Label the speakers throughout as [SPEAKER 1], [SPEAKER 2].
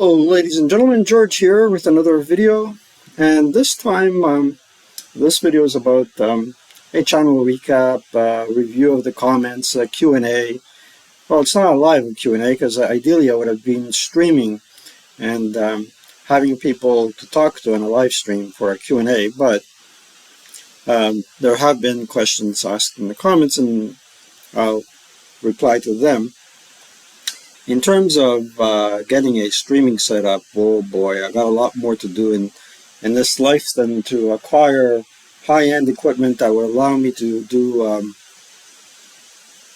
[SPEAKER 1] Hello, ladies and gentlemen, George here with another video. And this time, this video is about a channel recap, review of the comments, Q&A. Well, it's not a live Q&A because ideally I would have been streaming and having people to talk to on a live stream for a Q&A, but there have been questions asked in the comments and I'll reply to them. In terms of getting a streaming setup, oh boy, I got a lot more to do in this life than to acquire high-end equipment that would allow me to do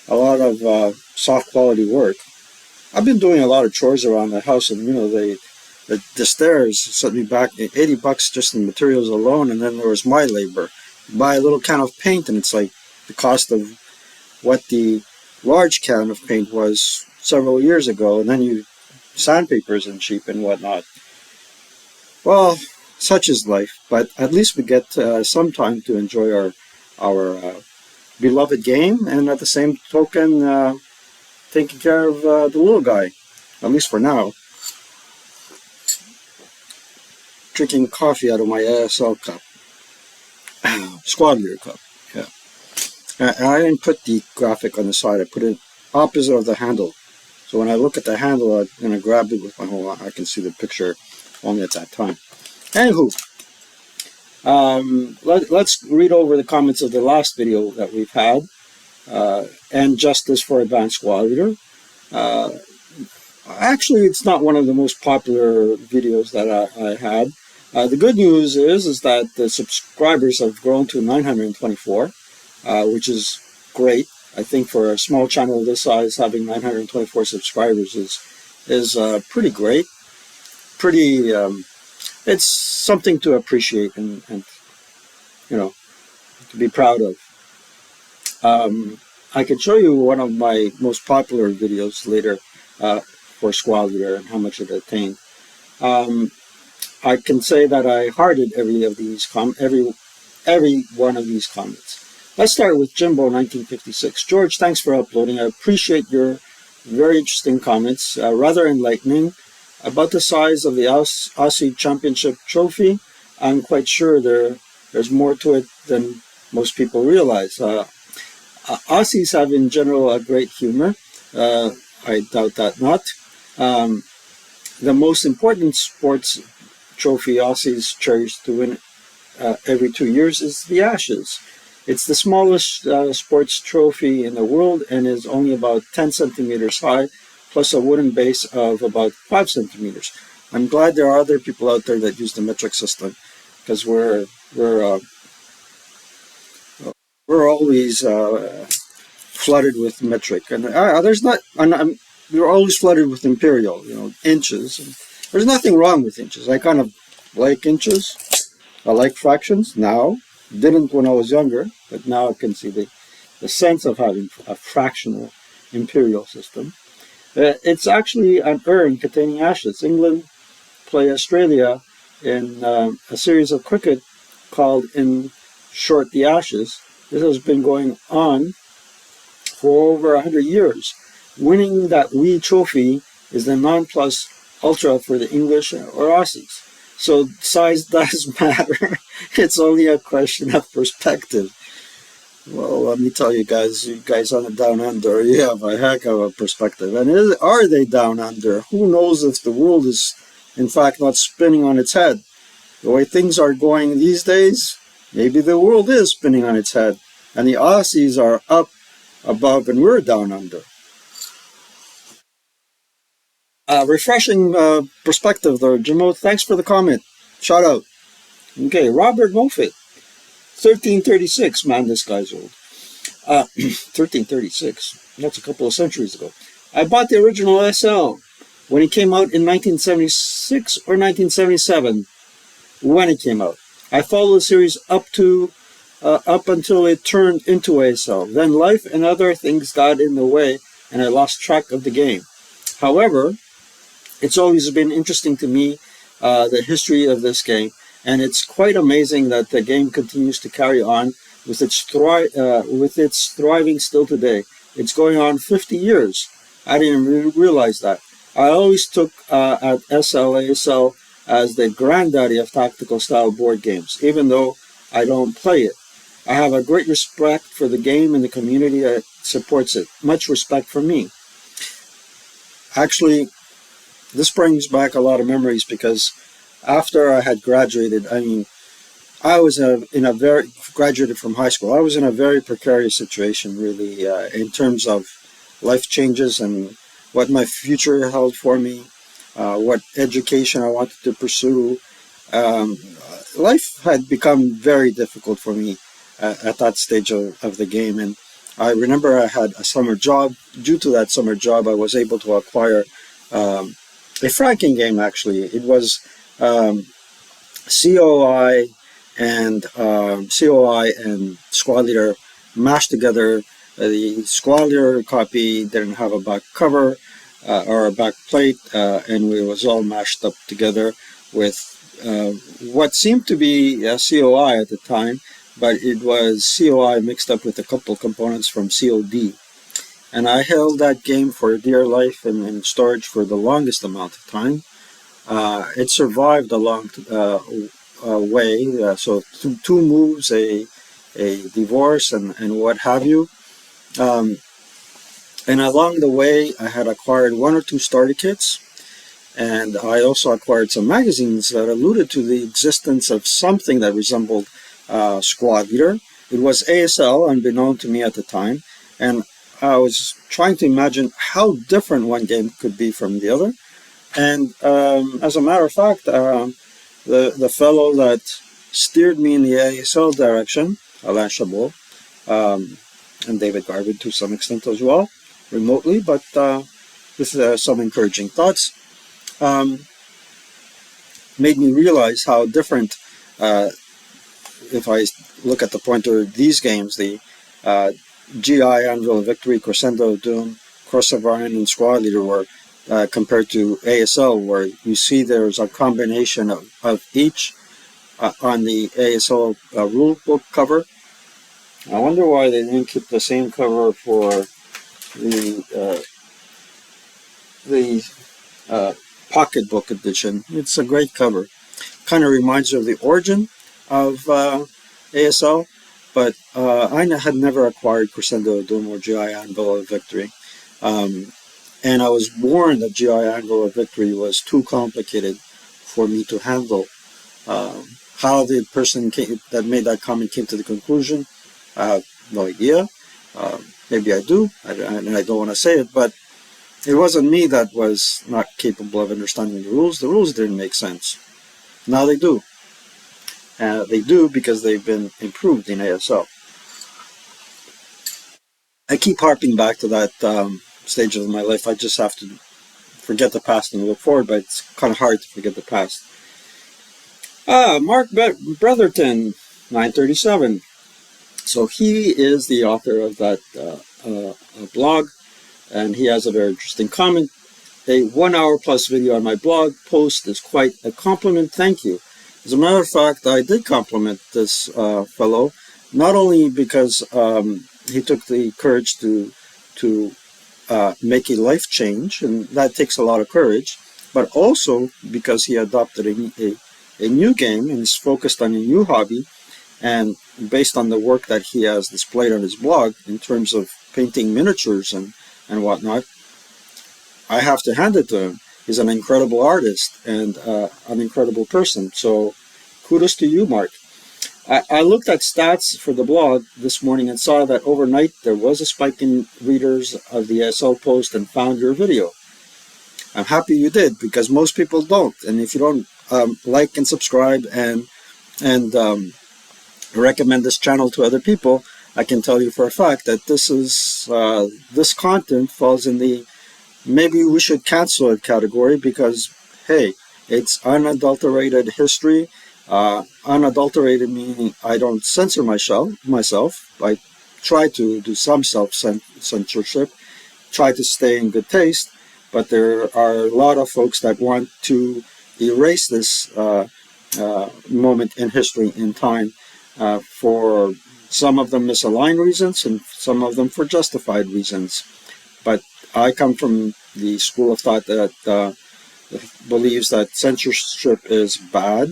[SPEAKER 1] a lot of soft quality work. I've been doing a lot of chores around the house, and you know, the stairs set me back $80 just in materials alone, and then there was my labor. Buy a little can of paint, and it's like the cost of what the large can of paint was several years ago, and then you sandpapers and cheap and whatnot. Well, such is life, but at least we get some time to enjoy our beloved game, and at the same token, taking care of the little guy, at least for now. Drinking coffee out of my ASL cup, squad leader cup. Yeah, and I didn't put the graphic on the side. I put it opposite of the handle. So when I look at the handle, I'm going to grab it with my whole eye. I can see the picture only at that time. Anywho, let's read over the comments of the last video that we've had. And Justice for Advanced Squad Leader. Actually, it's not one of the most popular videos that I had. The good news is that the subscribers have grown to 924, which is great. I think for a small channel of this size, having 924 subscribers is pretty great. Pretty, it's something to appreciate and you know, to be proud of. I can show you one of my most popular videos later for Squad Leader and how much it attained. I can say that I hearted every one of these comments. Let's start with Jimbo 1956. George, thanks for uploading. I appreciate your very interesting comments, rather enlightening. About the size of the Aussie Championship trophy, I'm quite sure there's more to it than most people realize. Aussies have in general a great humor. I doubt that not. The most important sports trophy Aussies cherish to win every 2 years is the Ashes. It's the smallest sports trophy in the world and is only about 10 centimeters high, plus a wooden base of about 5 centimeters. I'm glad there are other people out there that use the metric system, because we're always flooded with metric, and we're always flooded with imperial, you know, inches. And there's nothing wrong with inches. I kind of like inches. I like fractions now. Didn't when I was younger, but now I can see the sense of having a fractional imperial system. It's actually an urn containing ashes. England play Australia in a series of cricket called, in short, the Ashes. This has been going on for over 100 years. Winning that wee trophy is the non-plus ultra for the English or Aussies. So size does matter. It's only a question of perspective. Well, let me tell you guys on the down under, you have a heck of a perspective. And are they down under? Who knows if the world is, in fact, not spinning on its head? The way things are going these days, maybe the world is spinning on its head. And the Aussies are up above and we're down under. Refreshing perspective there, Jimmo. Thanks for the comment. Shout out. Okay, Robert Moffitt. 1336. Man, this guy's old. 1336. That's a couple of centuries ago. I bought the original SL when it came out in 1976 or 1977. When it came out. I followed the series up until it turned into ASL. Then life and other things got in the way and I lost track of the game. However, it's always been interesting to me, the history of this game, and it's quite amazing that the game continues to carry on with its thriving still today. It's going on 50 years. I didn't realize that. I always took at SLASL as the granddaddy of tactical style board games, even though I don't play it. I have a great respect for the game and the community that supports it. Much respect for me. Actually, this brings back a lot of memories because after I had graduated, I mean, I was in a very graduated from high school. I was in a very precarious situation, really, in terms of life changes and what my future held for me, what education I wanted to pursue. Um, Life had become very difficult for me at that stage of the game, and I remember I had a summer job. Due to that summer job, I was able to acquire um, a franking game. Actually, it was. COI COI and Squad Leader mashed together. The Squad Leader copy didn't have a back cover or a back plate, and it was all mashed up together with what seemed to be a COI at the time, but it was COI mixed up with a couple components from COD. And I held that game for dear life in storage for the longest amount of time. It survived a long way. So two moves, a divorce, and what have you. Um, and along the way, I had acquired one or two starter kits, and I also acquired some magazines that alluded to the existence of something that resembled Squad Leader. It was ASL, unbeknown to me at the time, and I was trying to imagine how different one game could be from the other. And as a matter of fact, the fellow that steered me in the ASL direction, Alain Chabot, um, and David Garvin to some extent as well, remotely, but this is some encouraging thoughts, um, made me realize how different, if I look at the pointer, these games, the uh, GI, Anvil of Victory, Crescendo of Doom, Cross of Orion, and Squad Leader were compared to ASL, where you see there's a combination of each on the ASL rule book cover. I wonder why they didn't keep the same cover for the the pocketbook edition. It's a great cover. Kind of reminds you of the origin of ASL, but I had never acquired Crescendo of Doom or GI Anvil of Victory. Um, and I was warned that GI Anvil of Victory was too complicated for me to handle. How the person that made that comment came to the conclusion, I have no idea. Maybe I do, and I don't want to say it, but it wasn't me that was not capable of understanding the rules. The rules didn't make sense. Now they do. They do because they've been improved in ASL. I keep harping back to that stage of my life. I just have to forget the past and look forward, but it's kind of hard to forget the past. Mark Brotherton, 937. So he is the author of that blog, and he has a very interesting comment. A 1 hour plus video on my blog post is quite a compliment. Thank you. As a matter of fact, I did compliment this fellow, not only because he took the courage to make a life change, and that takes a lot of courage, but also because he adopted a new game and is focused on a new hobby, and based on the work that he has displayed on his blog in terms of painting miniatures and whatnot, I have to hand it to him. He's an incredible artist and an incredible person. So kudos to you, Mark. I looked at stats for the blog this morning and saw that overnight there was a spike in readers of the SL post and found your video. I'm happy you did because most people don't. And if you don't like and subscribe and recommend this channel to other people, I can tell you for a fact that this content falls in the maybe we should cancel it category because, hey, it's unadulterated history. Unadulterated meaning I don't censor myself. I try to do some self-censorship, try to stay in good taste, but there are a lot of folks that want to erase this moment in history, in time, for some of them misaligned reasons and some of them for justified reasons. But I come from the school of thought that believes that censorship is bad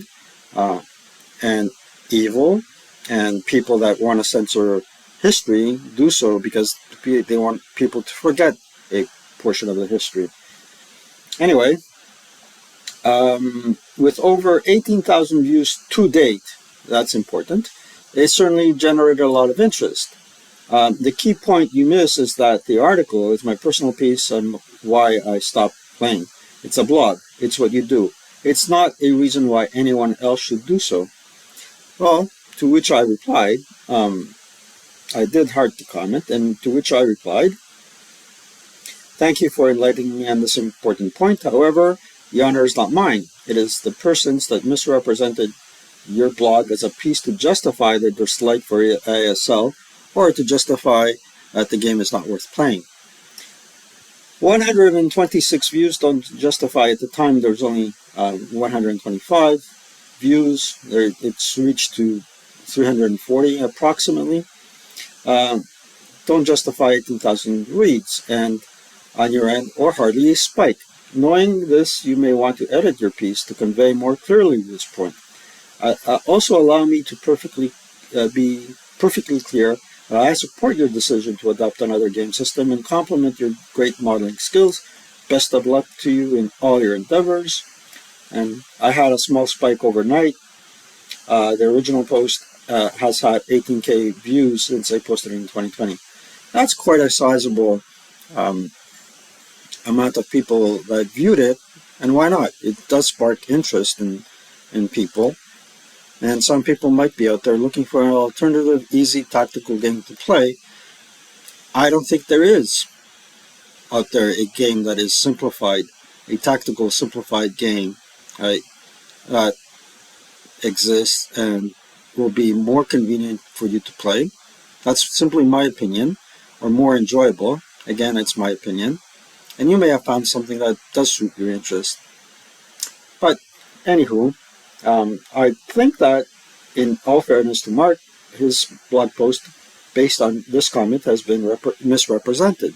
[SPEAKER 1] and evil, and people that want to censor history do so because they want people to forget a portion of the history. Anyway, with over 18,000 views to date, that's important. It certainly generated a lot of interest. The key point you miss is that the article is my personal piece on why I stopped playing. It's a blog. It's what you do. It's not a reason why anyone else should do so. Well, to which I replied, I did heart the comment, and to which I replied, thank you for enlightening me on this important point. However, the honor is not mine. It is the persons that misrepresented your blog as a piece to justify their dislike for ASL or to justify that the game is not worth playing. 126 views don't justify. At the time there was only 125 views. It's reached to 340 approximately. Don't justify 18,000 reads and on your end, or hardly a spike. Knowing this, you may want to edit your piece to convey more clearly this point. Also allow me to be perfectly clear that I support your decision to adopt another game system and compliment your great modeling skills. Best of luck to you in all your endeavors. And I had a small spike overnight. The original post has had 18K views since I posted it in 2020. That's quite a sizable amount of people that viewed it, and why not? It does spark interest in people, and some people might be out there looking for an alternative, easy, tactical game to play. I don't think there is out there a game that is simplified, a tactical, simplified game, right, that exists and will be more convenient for you to play. That's simply my opinion, or more enjoyable. Again, it's my opinion. And you may have found something that does suit your interest. But, anywho, I think that, in all fairness to Mark, his blog post, based on this comment, has been misrepresented.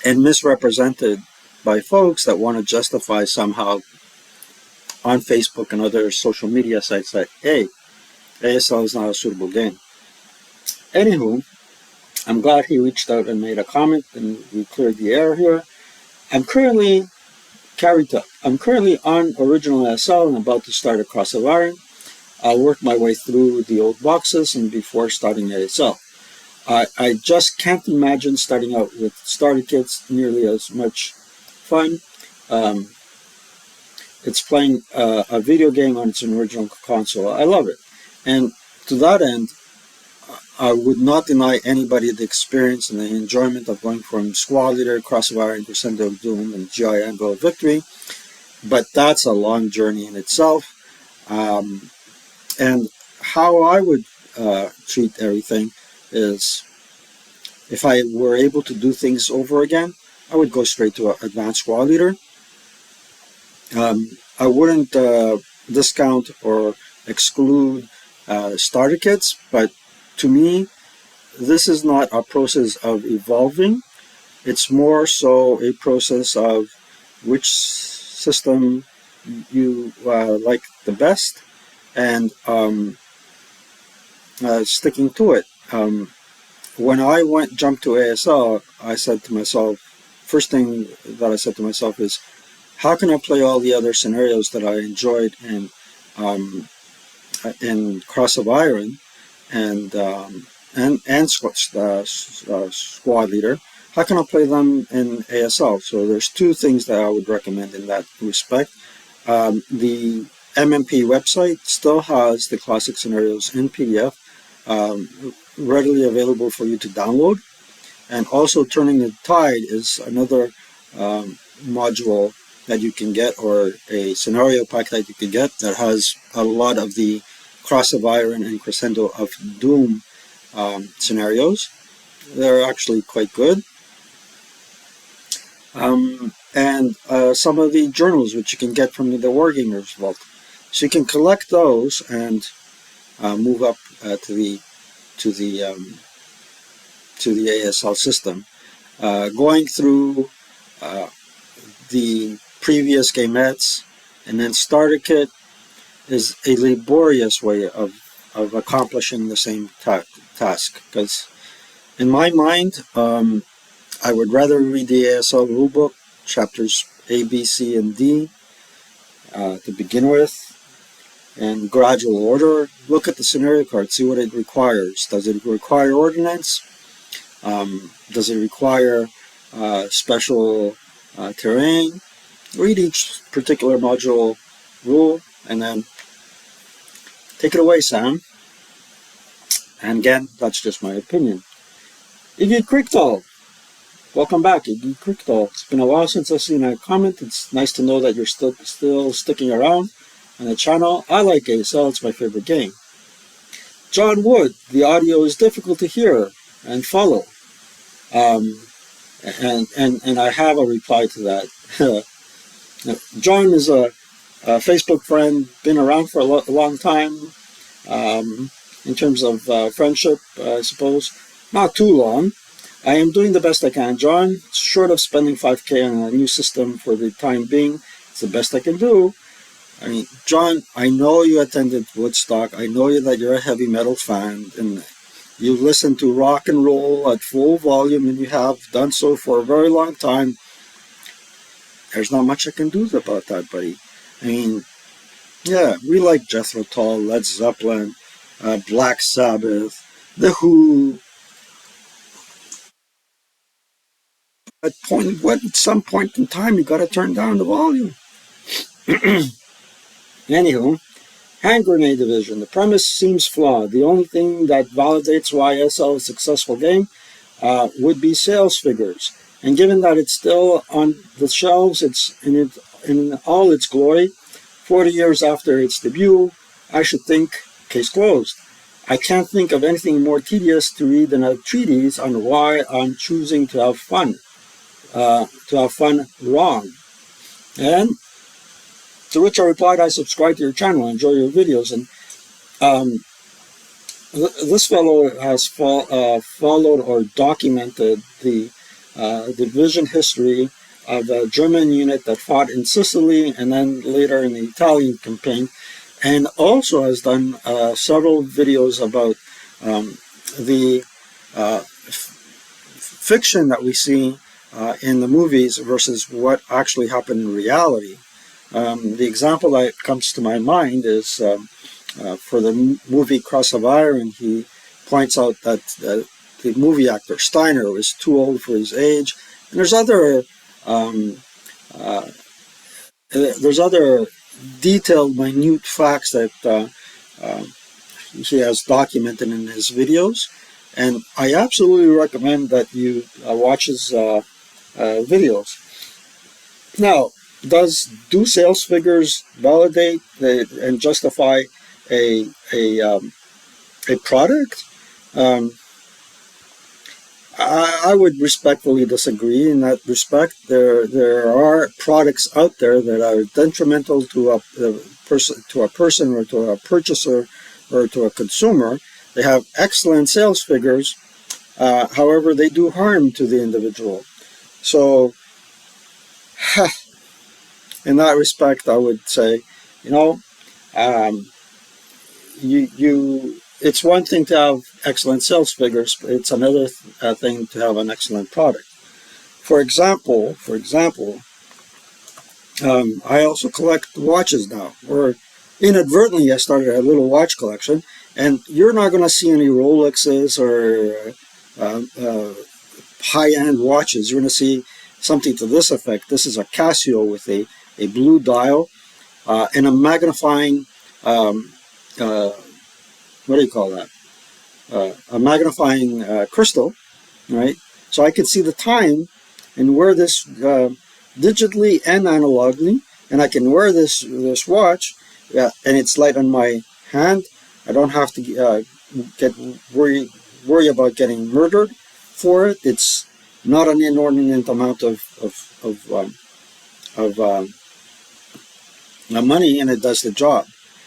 [SPEAKER 1] And misrepresented by folks that want to justify somehow on Facebook and other social media sites that, hey, ASL is not a suitable game. Anywho, I'm glad he reached out and made a comment, and we cleared the air here. I'm currently on original ASL and about to start Across of Iron. I'll work my way through the old boxes and before starting ASL. I just can't imagine starting out with starter kits nearly as much fun. It's playing a video game on its original console. I love it. And to that end, I would not deny anybody the experience and the enjoyment of going from Squad Leader, Cross of Iron, Crescendo of Doom, and GI Anvil of Victory, but that's a long journey in itself. And how I would treat everything is, if I were able to do things over again, I would go straight to Advanced Squad Leader. I wouldn't discount or exclude starter kits, but to me, this is not a process of evolving. It's more so a process of which system you like the best and sticking to it. When I jumped to ASL, I said to myself, first thing that I said to myself is, how can I play all the other scenarios that I enjoyed in Cross of Iron and Squad Leader? How can I play them in ASL? So there's two things that I would recommend in that respect. The MMP website still has the classic scenarios in PDF, readily available for you to download. And also Turning the Tide is another module that you can get, or a scenario pack that you can get, that has a lot of the Cross of Iron and Crescendo of Doom scenarios. They're actually quite good. And some of the journals which you can get from the Wargamers Vault. So you can collect those and move up to to the ASL system. Going through the previous gamettes and then starter kit is a laborious way of accomplishing the same task. Because in my mind, I would rather read the ASL rulebook, chapters A, B, C, and D to begin with, in gradual order. Look at the scenario card, see what it requires. Does it require ordnance? Does it require special terrain? Read each particular module rule and then take it away, Sam. And again, that's just my opinion. Iggy Crickdoll, welcome back, Iggy Crickdoll. It's been a while since I've seen a comment. It's nice to know that you're still sticking around on the channel. I like ASL, it's my favorite game. John Wood, the audio is difficult to hear and follow. And I have a reply to that. John is a Facebook friend, been around for a long time, in terms of friendship, I suppose. Not too long. I am doing the best I can, John. Short of spending $5K on a new system for the time being, it's the best I can do. I mean, John, I know you attended Woodstock. I know that you're a heavy metal fan, and you listen to rock and roll at full volume, and you have done so for a very long time. There's not much I can do about that, buddy. I mean, yeah, we like Jethro Tull, Led Zeppelin, Black Sabbath, The Who. At some point in time, you got to turn down the volume. Anywho, Hand Grenade Division. The premise seems flawed. The only thing that validates why ASL is a successful game would be sales figures. And given that it's still on the shelves, it's in all its glory, 40 years after its debut, I should think, case closed. I can't think of anything more tedious to read than a treatise on why I'm choosing to have fun wrong. And to which I replied, I subscribe to your channel, enjoy your videos. And this fellow has followed or documented the division history of a German unit that fought in Sicily and then later in the Italian campaign, and also has done several videos about the fiction that we see in the movies versus what actually happened in reality. The example that comes to my mind is for the movie Cross of Iron. He points out that the movie actor Steiner was too old for his age, and there's other detailed, minute facts that he has documented in his videos, and I absolutely recommend that you watch his videos. Now, do sales figures validate and justify a product? I would respectfully disagree in that respect. There are products out there that are detrimental to a person or to a purchaser or to a consumer. They have excellent sales figures, however, they do harm to the individual. So, in that respect, I would say, it's one thing to have excellent sales figures, but it's another thing to have an excellent product. For example, I also collect watches now, or inadvertently I started a little watch collection, and you're not going to see any Rolexes or high-end watches. You're going to see something to this effect. This is a Casio with a blue dial and a magnifying what do you call that? A magnifying crystal, right? So I could see the time and wear this digitally and analogically, and I can wear this watch, and it's light on my hand. I don't have to worry about getting murdered for it. It's not an inordinate amount of money, and it does the job.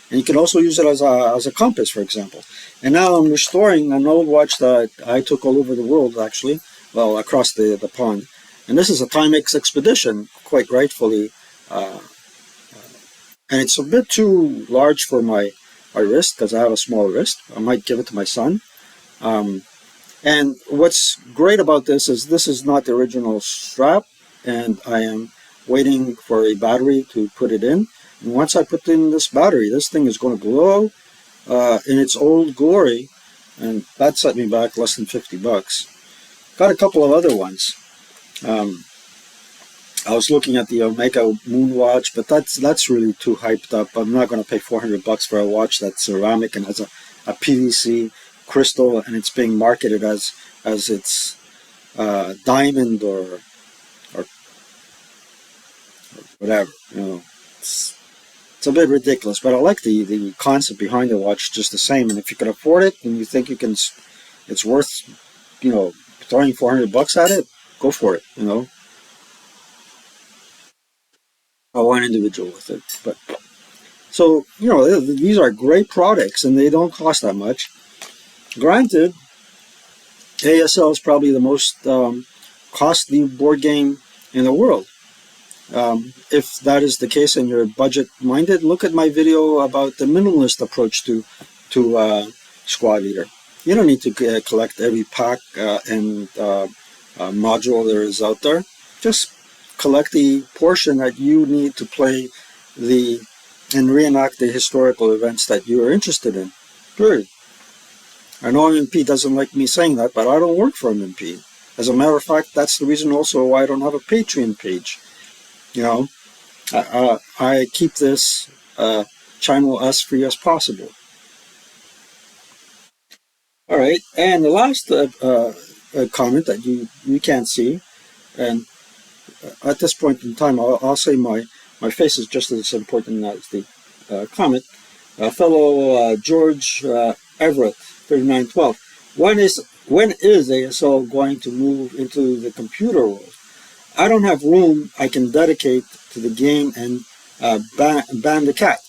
[SPEAKER 1] And you can also use it as a compass, for example. And now I'm restoring an old watch that I took all over the world, actually, well, across the pond. And this is a Timex Expedition, quite rightfully. Uh, and it's a bit too large for my wrist because I have a small wrist. I might give it to my son. Um, and what's great about this is not the original strap, and I am waiting for a battery to put it in. And once I put in this battery, this thing is going to glow in its old glory, and that set me back less than $50. Got a couple of other ones. Um, I was looking at the Omega Moon watch, but that's really too hyped up. I'm not going to pay $400 for a watch that's ceramic and has a PVC crystal, and it's being marketed as it's diamond or whatever. It's a bit ridiculous, but I like the concept behind the watch just the same. And if you can afford it and you think you can, it's worth throwing $400 at it, go for it. I want individual with it, but so these are great products and they don't cost that much. Granted, ASL is probably the most costly board game in the world. If that is the case and you're budget minded, look at my video about the minimalist approach to Squad Leader. You don't need to collect every pack and module there is out there. Just collect the portion that you need to play and reenact the historical events that you are interested in. Period. I know MMP doesn't like me saying that, but I don't work for MMP. As a matter of fact, that's the reason also why I don't have a Patreon page. I keep this channel as free as possible. All right, and the last comment that you can't see, and at this point in time, I'll say my face is just as important as the comment. Fellow George Everett, 3912. When is ASL going to move into the computer world? I don't have room I can dedicate to the game and ban the cat.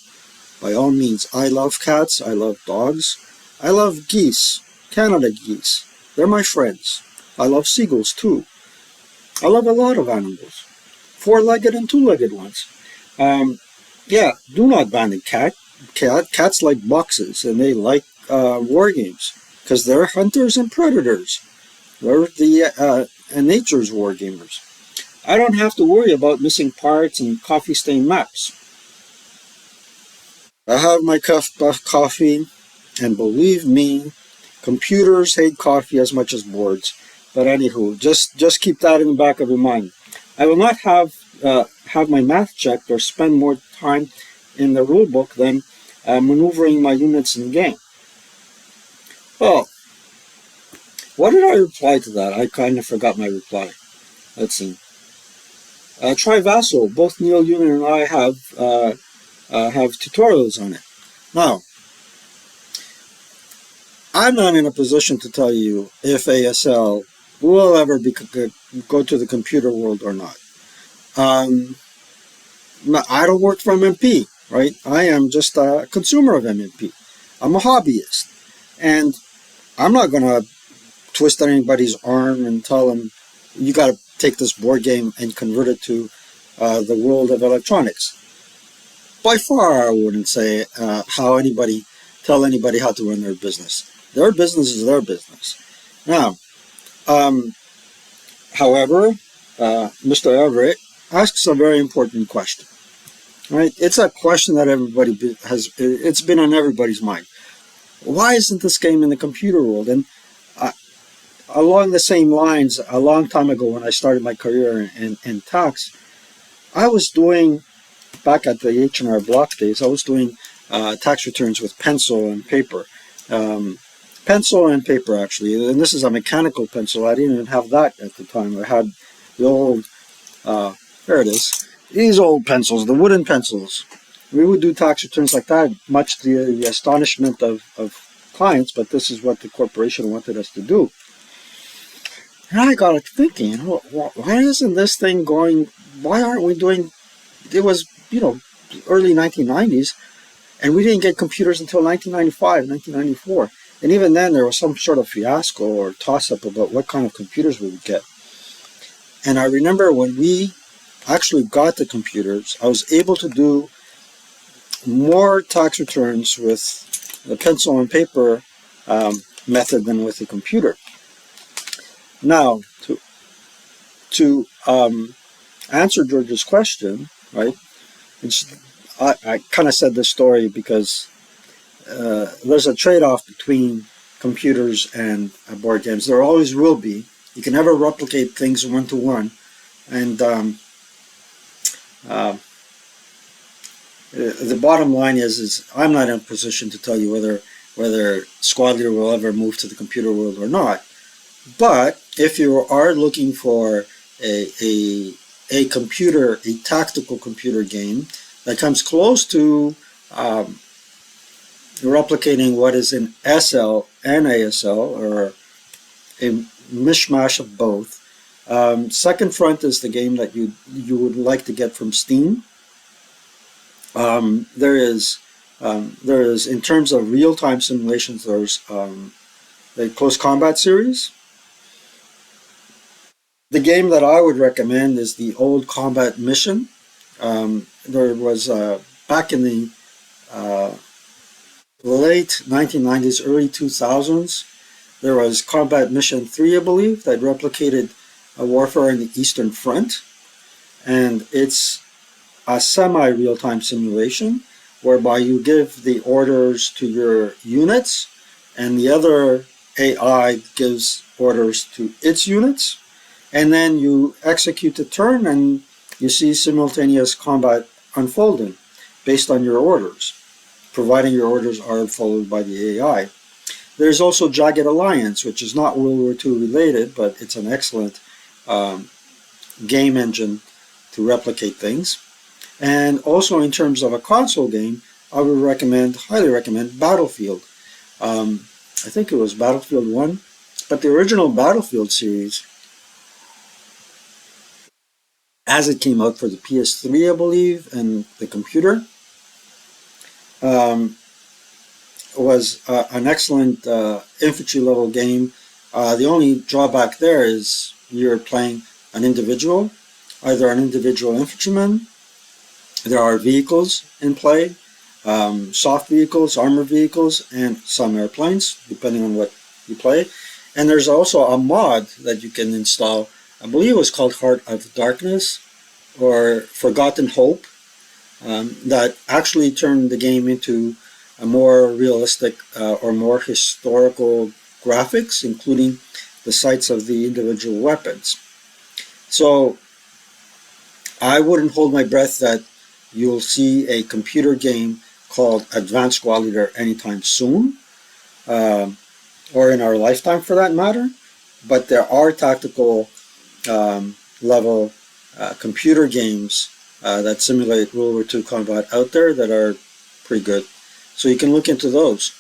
[SPEAKER 1] By all means, I love cats, I love dogs, I love geese, Canada geese. They're my friends. I love seagulls too. I love a lot of animals, four-legged and two-legged ones. Yeah, do not ban the cat. Cats like boxes, and they like war games because they're hunters and predators. They're the nature's war gamers. I don't have to worry about missing parts and coffee-stained maps. I have my cup of coffee, and believe me, computers hate coffee as much as boards. But anywho, just keep that in the back of your mind. I will not have my math checked or spend more time in the rulebook than maneuvering my units in the game. Well, what did I reply to that? I kind of forgot my reply. Let's see. Try Vassal. Both Neil Union and I have tutorials on it. Now, I'm not in a position to tell you if ASL will ever go to the computer world or not. I don't work for MMP, right? I am just a consumer of MMP. I'm a hobbyist. And I'm not going to twist anybody's arm and tell them, you got to take this board game and convert it to the world of electronics. By far, I wouldn't say tell anybody how to run their business. Their business is their business. Now, however, Mr. Everett asks a very important question. Right? It's a question that it's been on everybody's mind. Why isn't this game in the computer world? And along the same lines, a long time ago when I started my career in tax, I was doing, back at the H&R Block days, I was doing tax returns with pencil and paper. Pencil and paper, actually. And this is a mechanical pencil. I didn't even have that at the time. I had the old, there it is. These old pencils, the wooden pencils. We would do tax returns like that, much to the astonishment of clients, but this is what the corporation wanted us to do. And I got thinking, why isn't this thing going, why aren't we doing, it was, early 1990s. And we didn't get computers until 1995, 1994. And even then, there was some sort of fiasco or toss-up about what kind of computers we would get. And I remember when we actually got the computers, I was able to do more tax returns with the pencil and paper method than with the computer. Now, to answer George's question, right? I kind of said this story because there's a trade-off between computers and board games. There always will be. You can never replicate things one-to-one. And the bottom line is I'm not in a position to tell you whether Squad Leader will ever move to the computer world or not. But if you are looking for a tactical computer game that comes close to replicating what is in SL and ASL, or a mishmash of both. Second Front is the game that you would like to get from Steam. There is, in terms of real-time simulations, there's the Close Combat series. The game that I would recommend is the Old Combat Mission. There was, back in the late 1990s, early 2000s, there was Combat Mission 3, I believe, that replicated warfare in the Eastern Front. And it's a semi-real-time simulation whereby you give the orders to your units and the other AI gives orders to its units. And then you execute the turn and you see simultaneous combat unfolding based on your orders, providing your orders are followed by the AI. There's also Jagged Alliance, which is not World War II related, but it's an excellent game engine to replicate things. And also in terms of a console game, I would highly recommend Battlefield. I think it was Battlefield 1, but the original Battlefield series, as it came out for the PS3, I believe, and the computer, was an excellent infantry level game. The only drawback there is you're playing an individual, either an individual infantryman. There are vehicles in play, soft vehicles, armored vehicles, and some airplanes, depending on what you play. And there's also a mod that you can install. I believe it was called Heart of Darkness or Forgotten Hope, that actually turned the game into a more realistic or more historical graphics, including the sights of the individual weapons. So I wouldn't hold my breath that you'll see a computer game called Advanced Squad Leader anytime soon, or in our lifetime for that matter. But there are tactical level computer games that simulate World War II combat out there that are pretty good. So you can look into those.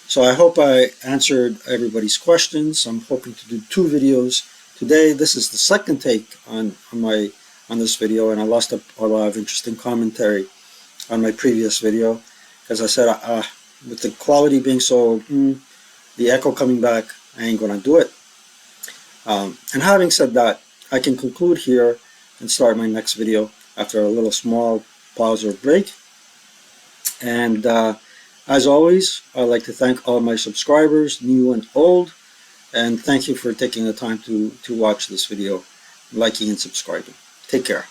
[SPEAKER 1] So I hope I answered everybody's questions. I'm hoping to do 2 videos today. This is the second take on this video, and I lost a lot of interesting commentary on my previous video. As I said, with the quality being so, the echo coming back, I ain't gonna do it. And having said that, I can conclude here and start my next video after a little small pause or break. And as always, I'd like to thank all my subscribers, new and old, and thank you for taking the time to watch this video, liking and subscribing. Take care.